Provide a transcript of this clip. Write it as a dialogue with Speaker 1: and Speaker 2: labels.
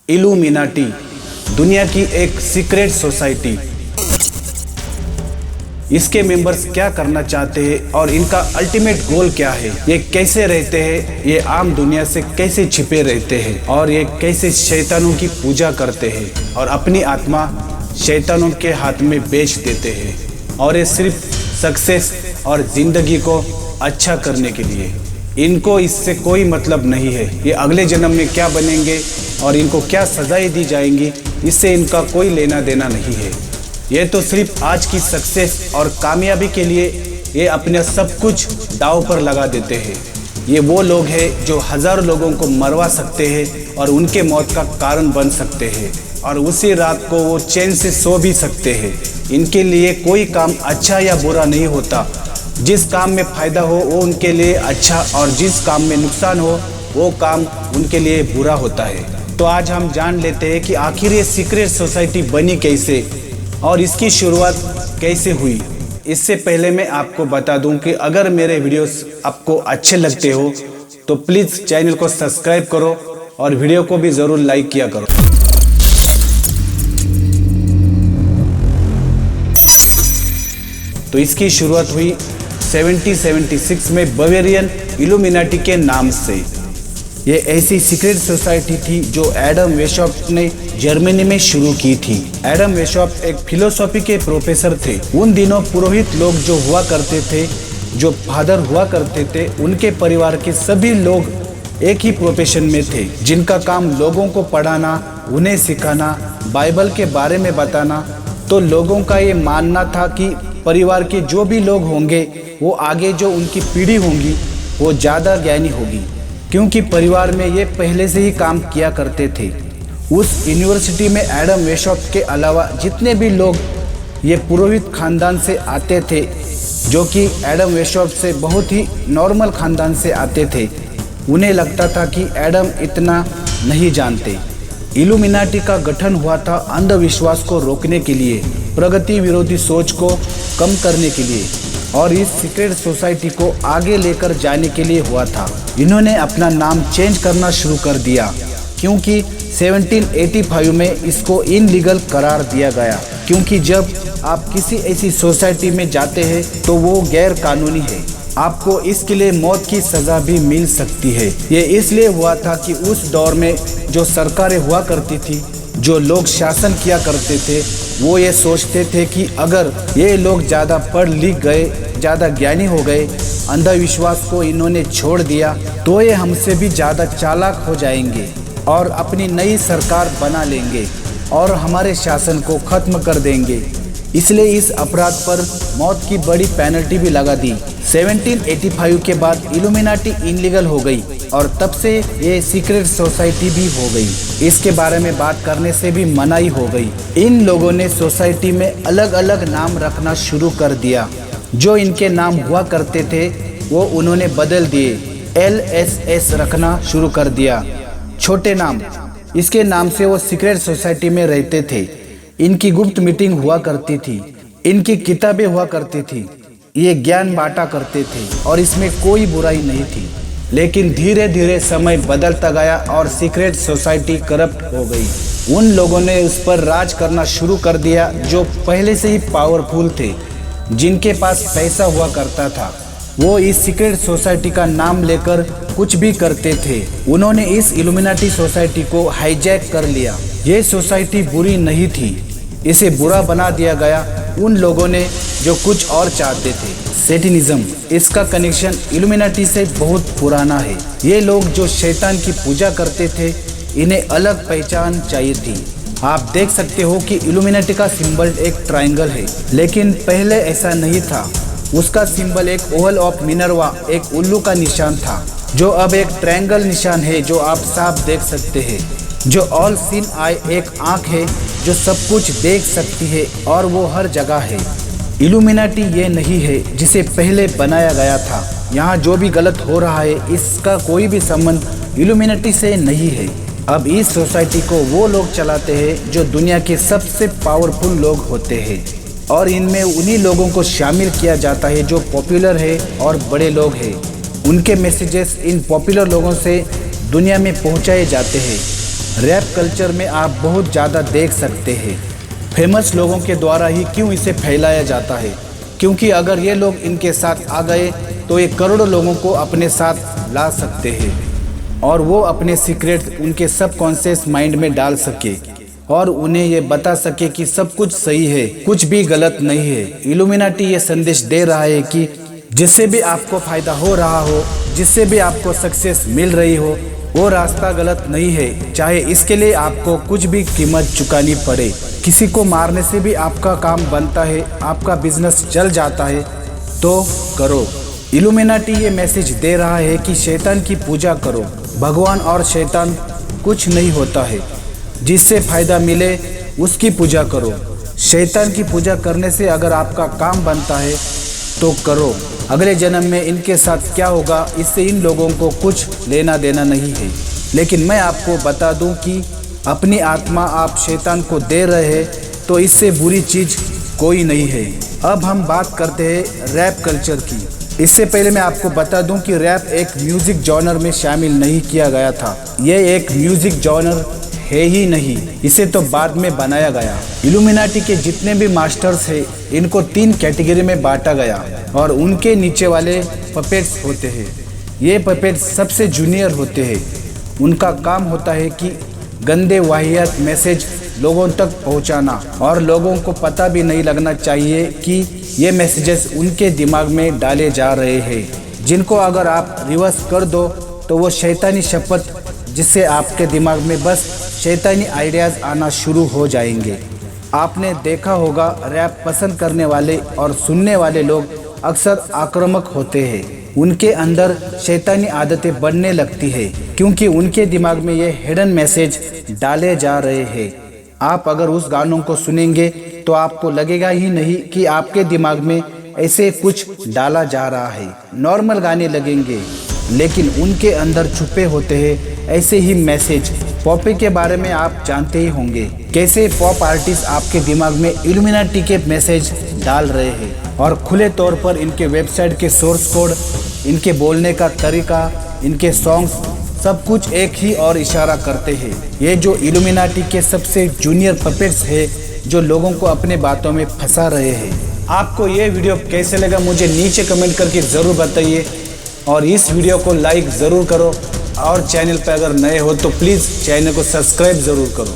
Speaker 1: Illuminati दुनिया की एक सीक्रेट सोसाइटी। इसके मेंबर्स क्या करना चाहते हैं और इनका अल्टीमेट गोल क्या है, ये कैसे रहते हैं, ये आम दुनिया से कैसे छिपे रहते हैं और ये कैसे शैतानों की पूजा करते हैं और अपनी आत्मा शैतानों के हाथ में बेच देते हैं, और ये सिर्फ सक्सेस और ज़िंदगी को अच्छा करने के लिए। इनको इससे कोई मतलब नहीं है ये अगले जन्म में क्या बनेंगे और इनको क्या सजाएं दी जाएंगी, इससे इनका कोई लेना देना नहीं है। ये तो सिर्फ आज की सक्सेस और कामयाबी के लिए ये अपने सब कुछ दांव पर लगा देते हैं। ये वो लोग हैं जो हज़ारों लोगों को मरवा सकते हैं और उनके मौत का कारण बन सकते हैं, और उसी रात को वो चैन से सो भी सकते हैं। इनके लिए कोई काम अच्छा या बुरा नहीं होता। जिस काम में फ़ायदा हो वो उनके लिए अच्छा, और जिस काम में नुकसान हो वो काम उनके लिए बुरा होता है। तो आज हम जान लेते हैं कि आखिर ये सीक्रेट सोसाइटी बनी कैसे और इसकी शुरुआत कैसे हुई। इससे पहले मैं आपको बता दूं कि अगर मेरे वीडियोस आपको अच्छे लगते हो तो प्लीज़ चैनल को सब्सक्राइब करो और वीडियो को भी ज़रूर लाइक किया करो। तो इसकी शुरुआत हुई 1776 में बवेरियन इल्यूमिनाटी के नाम से। ये ऐसी सीक्रेट सोसाइटी थी जो एडम वेशॉप ने जर्मनी में शुरू की थी। एडम वेशॉप एक फिलोसॉफी के प्रोफेसर थे। उन दिनों पुरोहित लोग जो हुआ करते थे, जो फादर हुआ करते थे, उनके परिवार के सभी लोग एक ही प्रोफेशन में थे, जिनका काम लोगों को पढ़ाना, उन्हें सिखाना, बाइबल के बारे में बताना। तो लोगों का ये मानना था कि परिवार के जो भी लोग होंगे वो आगे जो उनकी पीढ़ी होंगी वो ज़्यादा ज्ञानी होगी, क्योंकि परिवार में ये पहले से ही काम किया करते थे। उस यूनिवर्सिटी में एडम वेशॉप के अलावा जितने भी लोग ये पुरोहित खानदान से आते थे, जो कि एडम वेशॉप से बहुत ही नॉर्मल खानदान से आते थे, उन्हें लगता था कि एडम इतना नहीं जानते। इल्यूमिनाटी का गठन हुआ था अंधविश्वास को रोकने के लिए, प्रगति विरोधी सोच को कम करने के लिए और इस सीक्रेट सोसाइटी को आगे लेकर जाने के लिए हुआ था। इन्होंने अपना नाम चेंज करना शुरू कर दिया, क्योंकि 1785 में इसको इनलीगल करार दिया गया, क्योंकि जब आप किसी ऐसी सोसाइटी में जाते हैं तो वो गैर कानूनी है। आपको इसके लिए मौत की सज़ा भी मिल सकती है। ये इसलिए हुआ था कि उस दौर में जो सरकारें हुआ करती थी, जो लोग शासन किया करते थे, वो ये सोचते थे कि अगर ये लोग ज़्यादा पढ़ लिख गए, ज़्यादा ज्ञानी हो गए, अंधविश्वास को इन्होंने छोड़ दिया, तो ये हमसे भी ज़्यादा चालाक हो जाएंगे और अपनी नई सरकार बना लेंगे और हमारे शासन को ख़त्म कर देंगे। इसलिए इस अपराध पर मौत की बड़ी पेनल्टी भी लगा दी। 1785 के बाद इल्यूमिनाटी इनलीगल हो गई और तब से ये सीक्रेट सोसाइटी भी हो गई। इसके बारे में बात करने से भी मनाही हो गई। इन लोगों ने सोसाइटी में अलग अलग नाम रखना शुरू कर दिया। जो इनके नाम हुआ करते थे वो उन्होंने बदल दिए, LSS रखना शुरू कर दिया, छोटे नाम। इसके नाम से वो सीक्रेट सोसाइटी में रहते थे। इनकी गुप्त मीटिंग हुआ करती थी, इनकी किताबें हुआ करती थी, ये ज्ञान बांटा करते थे और इसमें कोई बुराई नहीं थी। लेकिन धीरे धीरे समय बदलता गया और सीक्रेट सोसाइटी करप्ट हो गई। उन लोगों ने उस पर राज करना शुरू कर दिया जो पहले से ही पावरफुल थे, जिनके पास पैसा हुआ करता था। वो इस सीक्रेट सोसाइटी का नाम लेकर कुछ भी करते थे। उन्होंने इस इल्यूमिनाटी सोसाइटी को हाईजैक कर लिया। ये सोसाइटी बुरी नहीं थी, इसे बुरा बना दिया गया उन लोगों ने जो कुछ और चाहते थे। सैटेनिज्म, इसका कनेक्शन इल्यूमिनाटी से बहुत पुराना है। ये लोग जो शैतान की पूजा करते थे, इन्हें अलग पहचान चाहिए थी। आप देख सकते हो कि इल्यूमिनाटी का सिंबल एक ट्रायंगल है, लेकिन पहले ऐसा नहीं था। उसका सिंबल एक ओवल ऑफ मिनर्वा, एक उल्लू का निशान था, जो अब एक ट्रायंगल निशान है, जो आप साफ देख सकते हैं। जो ऑल सीन आई, एक आँख है जो सब कुछ देख सकती है और वो हर जगह है। इल्यूमिनाटी ये नहीं है जिसे पहले बनाया गया था। यहाँ जो भी गलत हो रहा है, इसका कोई भी संबंध इल्यूमिनाटी से नहीं है। अब इस सोसाइटी को वो लोग चलाते हैं जो दुनिया के सबसे पावरफुल लोग होते हैं, और इनमें उन्हीं लोगों को शामिल किया जाता है जो पॉपुलर है और बड़े लोग हैं। उनके मैसेजेस इन पॉपुलर लोगों से दुनिया में पहुंचाए जाते हैं। रैप कल्चर में आप बहुत ज़्यादा देख सकते हैं। फेमस लोगों के द्वारा ही क्यों इसे फैलाया जाता है, क्योंकि अगर ये लोग इनके साथ आ गए तो ये करोड़ों लोगों को अपने साथ ला सकते हैं और वो अपने सीक्रेट उनके सबकॉन्शियस माइंड में डाल सके और उन्हें ये बता सके कि सब कुछ सही है, कुछ भी गलत नहीं है। इल्यूमिनाटी ये संदेश दे रहा है कि जिससे भी आपको फायदा हो रहा हो, जिससे भी आपको सक्सेस मिल रही हो, वो रास्ता गलत नहीं है, चाहे इसके लिए आपको कुछ भी कीमत चुकानी पड़े। किसी को मारने से भी आपका काम बनता है, आपका बिजनेस चल जाता है, तो करो। इल्यूमिनाटी ये मैसेज दे रहा है कि शैतान की पूजा करो। भगवान और शैतान कुछ नहीं होता है, जिससे फायदा मिले उसकी पूजा करो। शैतान की पूजा करने से अगर आपका काम बनता है तो करो। अगले जन्म में इनके साथ क्या होगा इससे इन लोगों को कुछ लेना देना नहीं है। लेकिन मैं आपको बता दूं कि अपनी आत्मा आप शैतान को दे रहे हैं तो इससे बुरी चीज़ कोई नहीं है। अब हम बात करते हैं रैप कल्चर की। इससे पहले मैं आपको बता दूं कि रैप एक म्यूजिक जॉनर में शामिल नहीं किया गया था। यह एक म्यूजिक जॉनर है ही नहीं, इसे तो बाद में बनाया गया। इल्यूमिनाटी के जितने भी मास्टर्स हैं इनको 3 कैटेगरी में बांटा गया और उनके नीचे वाले पपेट्स होते हैं। ये पपेट्स सबसे जूनियर होते हैं। उनका काम होता है कि गंदे वाहियात मैसेज लोगों तक पहुंचाना और लोगों को पता भी नहीं लगना चाहिए कि ये मैसेजेस उनके दिमाग में डाले जा रहे हैं, जिनको अगर आप रिवर्स कर दो तो वो शैतानी शपथ, जिससे आपके दिमाग में बस शैतानी आइडियाज़ आना शुरू हो जाएंगे। आपने देखा होगा रैप पसंद करने वाले और सुनने वाले लोग अक्सर आक्रामक होते हैं। उनके अंदर शैतानी आदतें बढ़ने लगती है क्योंकि उनके दिमाग में ये हिडन मैसेज डाले जा रहे हैं। आप अगर उस गानों को सुनेंगे तो आपको लगेगा ही नहीं कि आपके दिमाग में ऐसे कुछ डाला जा रहा है। नॉर्मल गाने लगेंगे लेकिन उनके अंदर छुपे होते हैं ऐसे ही मैसेज। पॉप के बारे में आप जानते ही होंगे, कैसे पॉप आर्टिस्ट आपके दिमाग में इल्यूमिनाटी के मैसेज डाल रहे हैं और खुले तौर पर इनके वेबसाइट के सोर्स कोड, इनके बोलने का तरीका, इनके सॉन्ग्स सब कुछ एक ही और इशारा करते हैं। ये जो इल्यूमिनाटी के सबसे जूनियर पपेट्स है जो लोगों को अपने बातों में फंसा रहे हैं। आपको ये वीडियो कैसे लगा मुझे नीचे कमेंट करके ज़रूर बताइए और इस वीडियो को लाइक ज़रूर करो और चैनल पर अगर नए हो तो प्लीज़ चैनल को सब्सक्राइब ज़रूर करो।